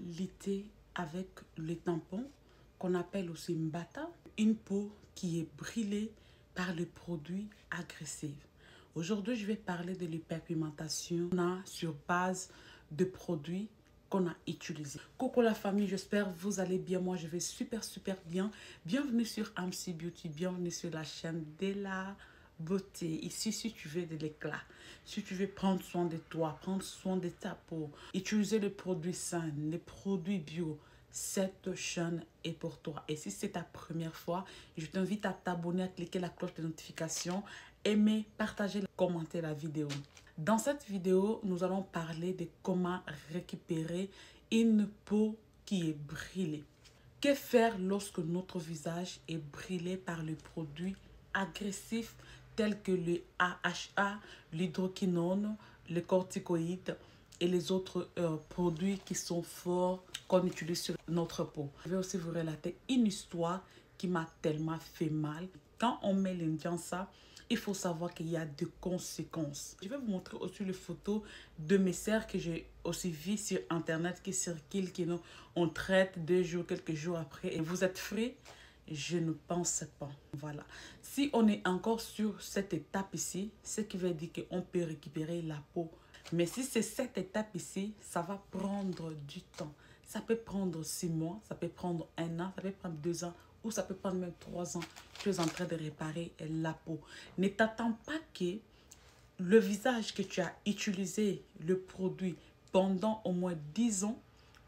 l'été avec les tampons qu'on appelle aussi mbata, une peau qui est brûlée par les produits agressifs. Aujourd'hui, je vais parler de l'hyperpigmentation sur base de produits qu'on a utilisés. Coucou la famille, j'espère que vous allez bien. Moi, je vais super bien. Bienvenue sur MC Beauty, bienvenue sur la chaîne de la beauté. Ici, si tu veux de l'éclat, si tu veux prendre soin de toi, prendre soin de ta peau, utiliser les produits sains, les produits bio, cette chaîne est pour toi. Et si c'est ta première fois, je t'invite à t'abonner, à cliquer la cloche de notification, aimer, partager, commenter la vidéo. Dans cette vidéo, nous allons parler de comment récupérer une peau qui est brûlée. Que faire lorsque notre visage est brûlé par les produits agressifs tels que le AHA, l'hydroquinone, les corticoïdes et les autres produits qui sont forts qu'on utilise sur notre peau. Je vais aussi vous relater une histoire qui m'a tellement fait mal. Quand on met l'Indiansa, il faut savoir qu'il y a des conséquences. Je vais vous montrer aussi les photos de mes sœurs que j'ai aussi vues sur internet qui circulent, qui nous on traite 2 jours, quelques jours après. Et vous êtes frais? Je ne pense pas. Voilà. Si on est encore sur cette étape ici, ce qui veut dire qu'on peut récupérer la peau. Mais si c'est cette étape ici, ça va prendre du temps. Ça peut prendre 6 mois, ça peut prendre 1 an, ça peut prendre 2 ans, ou ça peut prendre même 3 ans. Tu es en train de réparer la peau. Ne t'attends pas que le visage que tu as utilisé, le produit, pendant au moins 10 ans,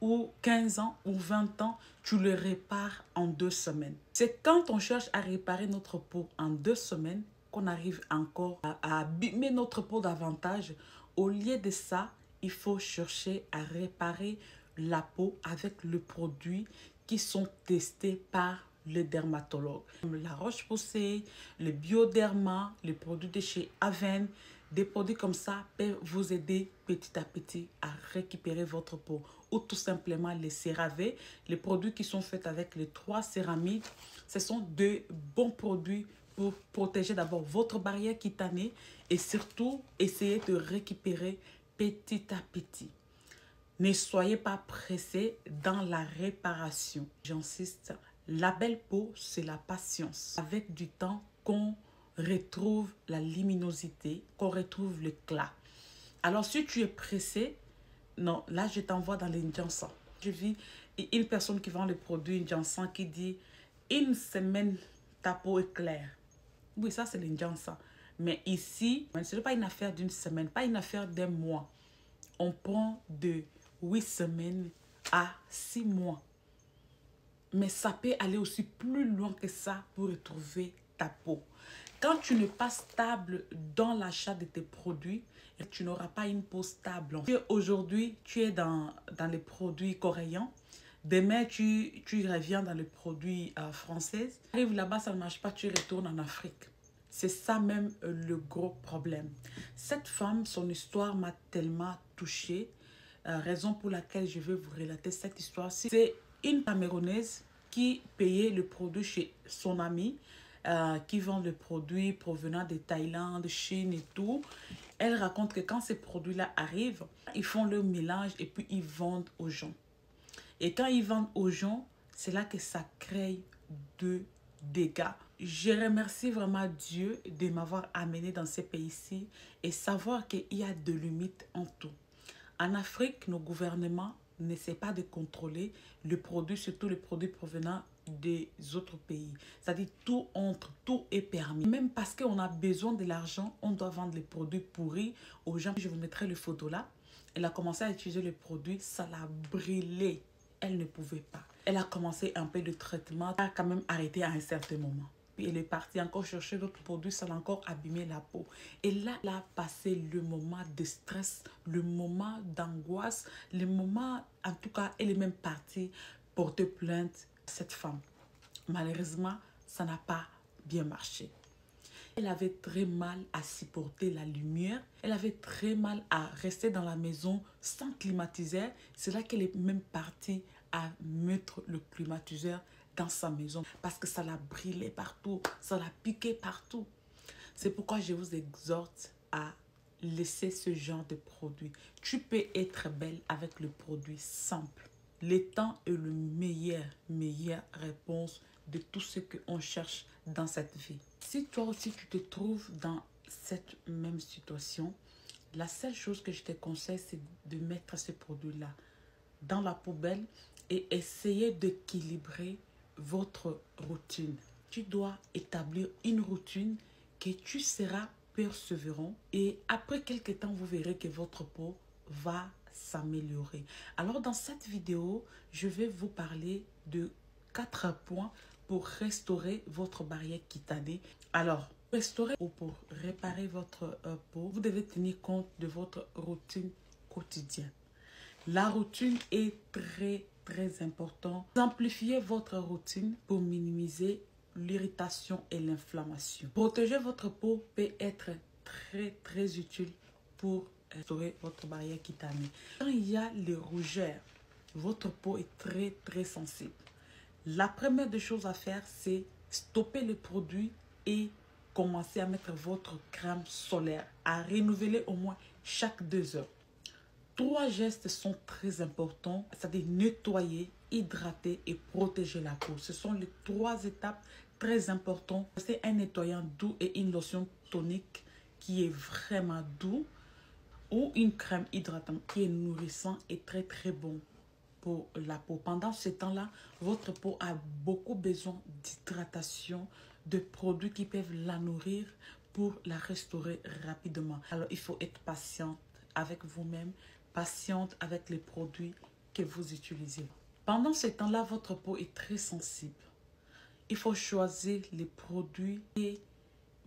ou 15 ans, ou 20 ans, tu le répares en 2 semaines. C'est quand on cherche à réparer notre peau en 2 semaines qu'on arrive encore à abîmer notre peau davantage. Au lieu de ça, il faut chercher à réparer la peau avec le produit qui sont testés par le dermatologue. La Roche-Posay, le Bioderma, les produits de chez Aven, des produits comme ça peuvent vous aider petit à petit à récupérer votre peau. Ou tout simplement les CeraVe, les produits qui sont faits avec les 3 céramides. Ce sont de bons produits pour protéger d'abord votre barrière cutanée et surtout essayer de récupérer petit à petit. Ne soyez pas pressés dans la réparation. J'insiste, la belle peau, c'est la patience. Avec du temps qu'on retrouve la luminosité, qu'on retrouve l'éclat. Alors, si tu es pressé, non, là, je t'envoie dans l'Indiansa. Je vis une personne qui vend le produit Indiansa qui dit « Une semaine, ta peau est claire ». Oui, ça, c'est l'Indiansa. Mais ici, ce n'est pas une affaire d'une semaine, pas une affaire d'un mois. On prend de 8 semaines à 6 mois. Mais ça peut aller aussi plus loin que ça pour retrouver ta peau. Quand tu n'es pas stable dans l'achat de tes produits, tu n'auras pas une peau stable. Aujourd'hui, tu es dans les produits coréens. Demain, tu reviens dans les produits français. Tu arrives là-bas, ça ne marche pas, tu retournes en Afrique. C'est ça même le gros problème. Cette femme, son histoire m'a tellement touchée. Raison pour laquelle je vais vous relater cette histoire. C'est une Camerounaise qui payait le produit chez son ami, qui vend le produit provenant de Thaïlande, Chine et tout. Elle raconte que quand ces produits-là arrivent, ils font le mélange et puis ils vendent aux gens. Et quand ils vendent aux gens, c'est là que ça crée de dégâts. Je remercie vraiment Dieu de m'avoir amené dans ce pays-ci et savoir qu'il y a de limites en tout. En Afrique, nos gouvernements n'essaient pas de contrôler le produit, surtout les produits provenant des autres pays. C'est-à-dire tout entre, tout est permis. Même parce qu'on a besoin de l'argent, on doit vendre les produits pourris aux gens. Je vous mettrai le photo là. Elle a commencé à utiliser le produit, ça l'a brûlé. Elle ne pouvait pas. Elle a commencé un peu de traitement, elle a quand même arrêté à un certain moment. Puis elle est partie encore chercher d'autres produits, ça l'a encore abîmé la peau. Et là, elle a passé le moment de stress, le moment d'angoisse, le moment, en tout cas, elle est même partie porter plainte à cette femme. Malheureusement, ça n'a pas bien marché. Elle avait très mal à supporter la lumière. Elle avait très mal à rester dans la maison sans climatiseur. C'est là qu'elle est même partie à mettre le climatiseur dans sa maison parce que ça l'a brûlé partout, ça l'a piqué partout. C'est pourquoi je vous exhorte à laisser ce genre de produit. Tu peux être belle avec le produit simple. Le temps est le meilleure réponse de tout ce qu'on cherche dans cette vie. Si toi aussi tu te trouves dans cette même situation, la seule chose que je te conseille, c'est de mettre ce produit-là dans la poubelle et essayer d'équilibrer votre routine. Tu dois établir une routine que tu seras persévérant et après quelques temps, vous verrez que votre peau va s'améliorer. Alors dans cette vidéo, je vais vous parler de 4 points pour restaurer votre barrière cutanée. Alors, restaurer ou pour réparer votre peau, vous devez tenir compte de votre routine quotidienne. La routine est très importante. Amplifiez votre routine pour minimiser l'irritation et l'inflammation. Protéger votre peau peut être très utile pour restaurer votre barrière cutanée. Quand il y a les rougeurs, votre peau est très sensible. La première des choses à faire, c'est stopper le produit et commencer à mettre votre crème solaire, à renouveler au moins chaque 2 heures. 3 gestes sont très importants, c'est-à-dire nettoyer, hydrater et protéger la peau. Ce sont les 3 étapes très importantes. C'est un nettoyant doux et une lotion tonique qui est vraiment doux ou une crème hydratante qui est nourrissant et très bon pour la peau. Pendant ce temps-là, votre peau a beaucoup besoin d'hydratation, de produits qui peuvent la nourrir pour la restaurer rapidement. Alors, il faut être patiente avec vous-même, patiente avec les produits que vous utilisez. Pendant ce temps-là, votre peau est très sensible. Il faut choisir les produits que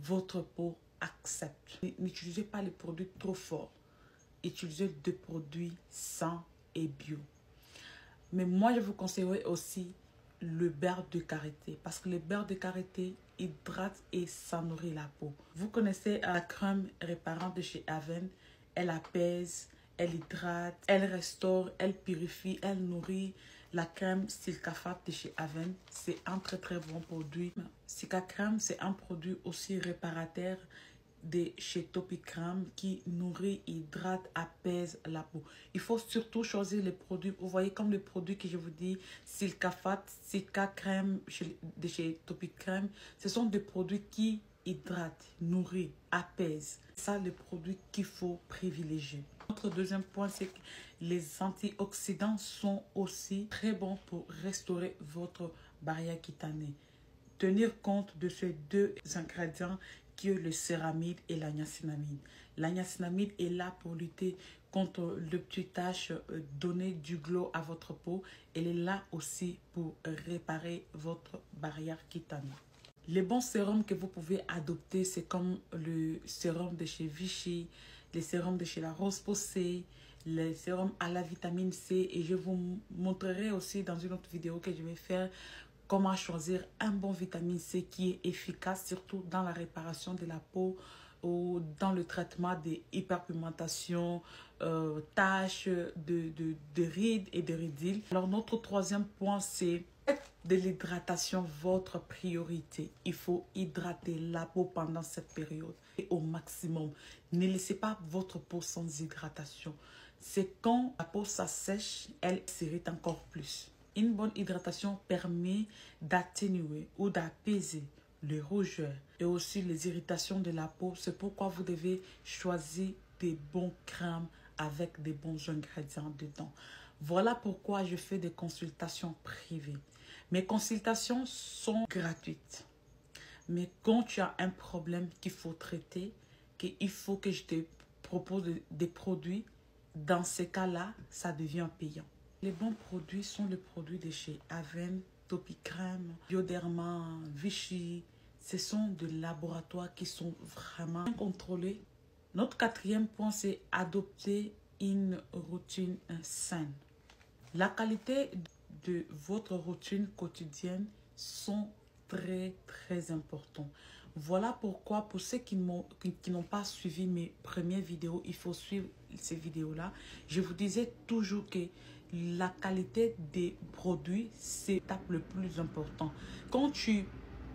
votre peau accepte. N'utilisez pas les produits trop forts. Utilisez des produits sains et bio. Mais moi, je vous conseillerais aussi le beurre de karité. Parce que le beurre de karité hydrate et ça nourrit la peau. Vous connaissez la crème réparante de chez Aven. Elle apaise, elle hydrate, elle restaure, elle purifie, elle nourrit. La crème Silcafat de chez Aven, c'est un très bon produit. Sika Crème, c'est un produit aussi réparateur de chez Topicrème qui nourrit, hydrate, apaise la peau. Il faut surtout choisir les produits. Vous voyez comme le produit que je vous dis, Silcafat, Sika Crème de chez Topicrème, ce sont des produits qui hydratent, nourrissent, apaisent. C'est ça le produit qu'il faut privilégier. Notre deuxième point, c'est que les antioxydants sont aussi très bons pour restaurer votre barrière cutanée. Tenir compte de ces 2 ingrédients qui est le céramide et la niacinamide. La niacinamide est là pour lutter contre les petites taches, donner du glow à votre peau. Elle est là aussi pour réparer votre barrière cutanée. Les bons sérums que vous pouvez adopter, c'est comme le sérum de chez Vichy, les sérums de chez La Roche-Posay, les sérums à la vitamine C. Et je vous montrerai aussi dans une autre vidéo que je vais faire comment choisir un bon vitamine C qui est efficace, surtout dans la réparation de la peau ou dans le traitement des hyperpigmentations, taches de rides et de ridules. Alors, notre troisième point, c'est de l'hydratation, votre priorité. Il faut hydrater la peau pendant cette période et au maximum. Ne laissez pas votre peau sans hydratation. C'est quand la peau s'assèche, elle s'irrite encore plus. Une bonne hydratation permet d'atténuer ou d'apaiser les rougeurs et aussi les irritations de la peau. C'est pourquoi vous devez choisir des bons crèmes avec des bons ingrédients dedans. Voilà pourquoi je fais des consultations privées. Mes consultations sont gratuites. Mais quand tu as un problème qu'il faut traiter, qu'il faut que je te propose des produits, dans ces cas-là, ça devient payant. Les bons produits sont les produits de chez Aven, Topicrème, Bioderma, Vichy. Ce sont des laboratoires qui sont vraiment contrôlés. Notre quatrième point, c'est adopter une routine saine. La qualité de votre routine quotidienne sont très importants. Voilà pourquoi pour ceux qui n'ont pas suivi mes premières vidéos, il faut suivre ces vidéos-là. Je vous disais toujours que la qualité des produits, c'est l'étape le plus important. Quand tu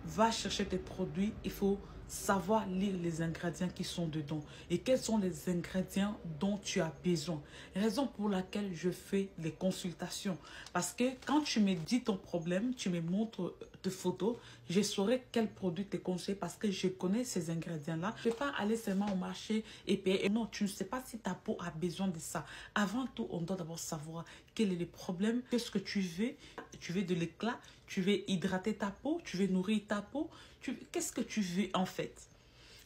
vas chercher tes produits, il faut savoir lire les ingrédients qui sont dedans et quels sont les ingrédients dont tu as besoin. Raison pour laquelle je fais les consultations. Parce que quand tu me dis ton problème, tu me montres tes photos, je saurai quel produit te conseiller parce que je connais ces ingrédients-là. Je ne vais pas aller seulement au marché et payer. Non, tu ne sais pas si ta peau a besoin de ça. Avant tout, on doit d'abord savoir quel est le problème, qu'est-ce que tu veux. Tu veux de l'éclat, tu veux hydrater ta peau, tu veux nourrir ta peau. Qu'est-ce que tu veux en fait?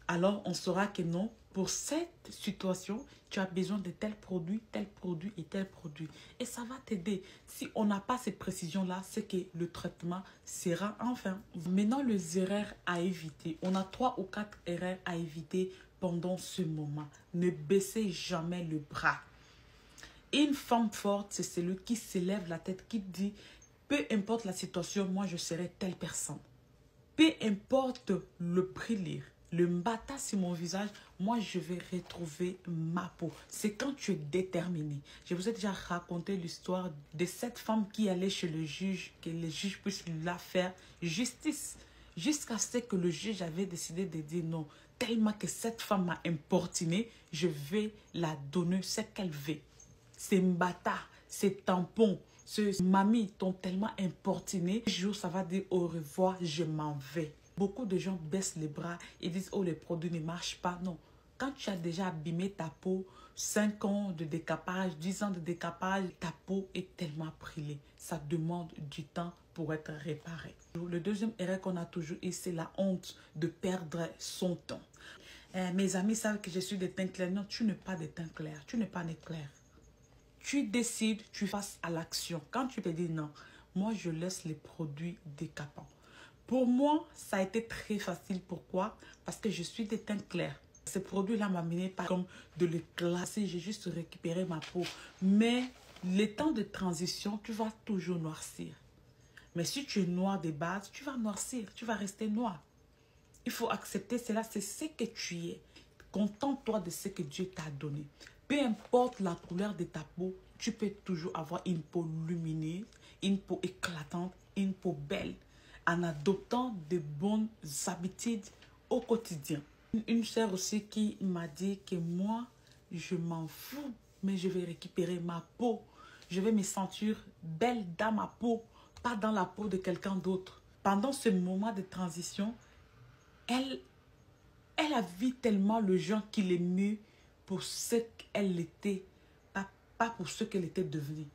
Alors, on saura que non, pour cette situation, tu as besoin de tel produit et tel produit. Et ça va t'aider. Si on n'a pas cette précision-là, c'est que le traitement sera enfin. Maintenant, les erreurs à éviter. On a 3 ou 4 erreurs à éviter pendant ce moment. Ne baissez jamais le bras. Une femme forte, c'est celui qui s'élève la tête, qui dit, peu importe la situation, moi je serai telle personne. Peu importe le brûlir, le mbata sur mon visage, moi je vais retrouver ma peau. C'est quand tu es déterminé. Je vous ai déjà raconté l'histoire de cette femme qui allait chez le juge, que le juge puisse la faire justice. Jusqu'à ce que le juge avait décidé de dire non. Tellement que cette femme m'a importuné, je vais la donner ce qu'elle veut. Ces mbata, ces tampons, ces mamies t'ont tellement importuné. Un jour, ça va dire au revoir, je m'en vais. Beaucoup de gens baissent les bras et disent, oh, les produits ne marchent pas. Non. Quand tu as déjà abîmé ta peau, 5 ans de décapage, 10 ans de décapage, ta peau est tellement brûlée. Ça demande du temps pour être réparé. Le deuxième erreur qu'on a toujours eu, c'est la honte de perdre son temps. Mes amis savent que je suis de teint clair. Non, tu n'es pas de teint clair. Tu n'es pas né clair. Tu décides, tu passes à l'action. Quand tu te dis non, moi je laisse les produits décapants. Pour moi, ça a été très facile. Pourquoi? Parce que je suis de teint clair. Ces produits-là m'ont amené pas comme de l'éclat. J'ai juste récupéré ma peau. Mais les temps de transition, tu vas toujours noircir. Mais si tu es noir de base, tu vas noircir. Tu vas rester noir. Il faut accepter cela. C'est ce que tu es. Contente-toi de ce que Dieu t'a donné. Peu importe la couleur de ta peau, tu peux toujours avoir une peau lumineuse, une peau éclatante, une peau belle, en adoptant de bonnes habitudes au quotidien. Une sœur aussi qui m'a dit que moi, je m'en fous, mais je vais récupérer ma peau. Je vais me sentir belle dans ma peau, pas dans la peau de quelqu'un d'autre. Pendant ce moment de transition, elle a vu tellement le gens qui l'aimaient pour ce qu'elle était, pas pour ce qu'elle était devenue.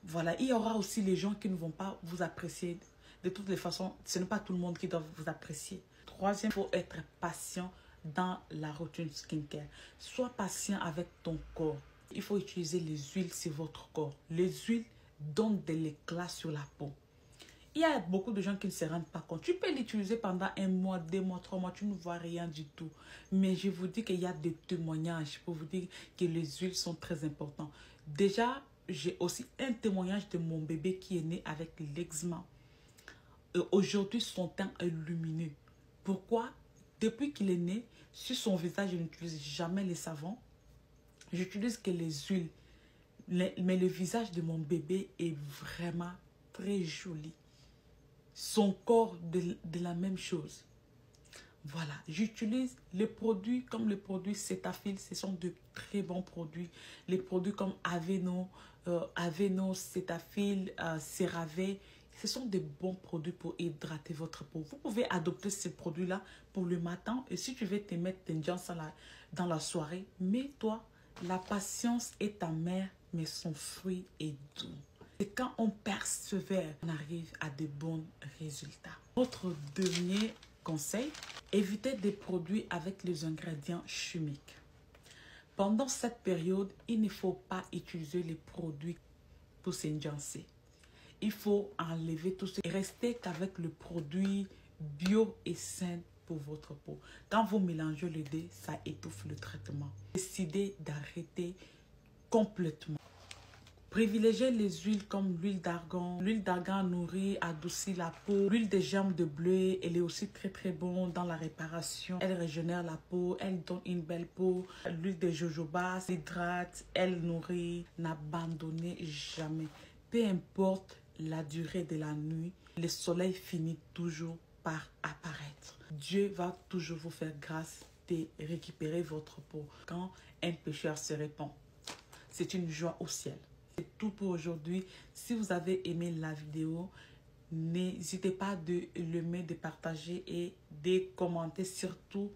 Voilà, il y aura aussi les gens qui ne vont pas vous apprécier. De toutes les façons, ce n'est pas tout le monde qui doit vous apprécier. Troisième, il faut être patient dans la routine skincare. Sois patient avec ton corps. Il faut utiliser les huiles sur votre corps. Les huiles donnent de l'éclat sur la peau. Il y a beaucoup de gens qui ne se rendent pas compte. Tu peux l'utiliser pendant 1 mois, 2 mois, 3 mois, tu ne vois rien du tout. Mais je vous dis qu'il y a des témoignages pour vous dire que les huiles sont très importantes. Déjà, j'ai aussi un témoignage de mon bébé qui est né avec l'eczéma. Aujourd'hui, son teint est lumineux. Pourquoi? Depuis qu'il est né, sur son visage, je n'utilise jamais les savons. J'utilise que les huiles. Mais le visage de mon bébé est vraiment très joli. Son corps de la même chose. Voilà, j'utilise les produits comme les produits Cetaphil, ce sont de très bons produits. Les produits comme Aveno, Cetaphil, CeraVe, ce sont de bons produits pour hydrater votre peau. Vous pouvez adopter ces produits-là pour le matin et si tu veux te mettre tes jeans dans la soirée, mets-toi. La patience est ta mère, mais son fruit est doux. Et quand on persévère, on arrive à de bons résultats. Notre dernier conseil, évitez des produits avec les ingrédients chimiques. Pendant cette période, il ne faut pas utiliser les produits pour s'enjancer. Il faut enlever tout ça et rester qu'avec le produit bio et sain pour votre peau. Quand vous mélangez les deux, ça étouffe le traitement. Décidez d'arrêter complètement. Privilégiez les huiles comme l'huile d'argan. L'huile d'argan nourrit, adoucit la peau. L'huile de germe de bleu, elle est aussi très bonne dans la réparation. Elle régénère la peau, elle donne une belle peau. L'huile de jojoba s'hydrate, elle nourrit. N'abandonnez jamais. Peu importe la durée de la nuit, le soleil finit toujours par apparaître. Dieu va toujours vous faire grâce de récupérer votre peau quand un pécheur se répand. C'est une joie au ciel. C'est tout pour aujourd'hui. Si vous avez aimé la vidéo, n'hésitez pas de l'aimer, de partager et de commenter. Surtout,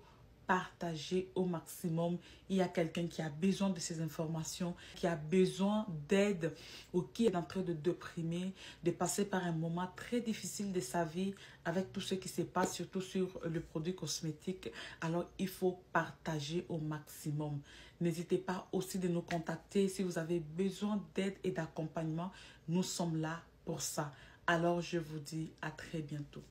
partager au maximum. Il y a quelqu'un qui a besoin de ces informations, qui a besoin d'aide ou qui est en train de déprimer, de passer par un moment très difficile de sa vie avec tout ce qui se passe, surtout sur le produit cosmétique. Alors, il faut partager au maximum. N'hésitez pas aussi de nous contacter si vous avez besoin d'aide et d'accompagnement. Nous sommes là pour ça. Alors, je vous dis à très bientôt.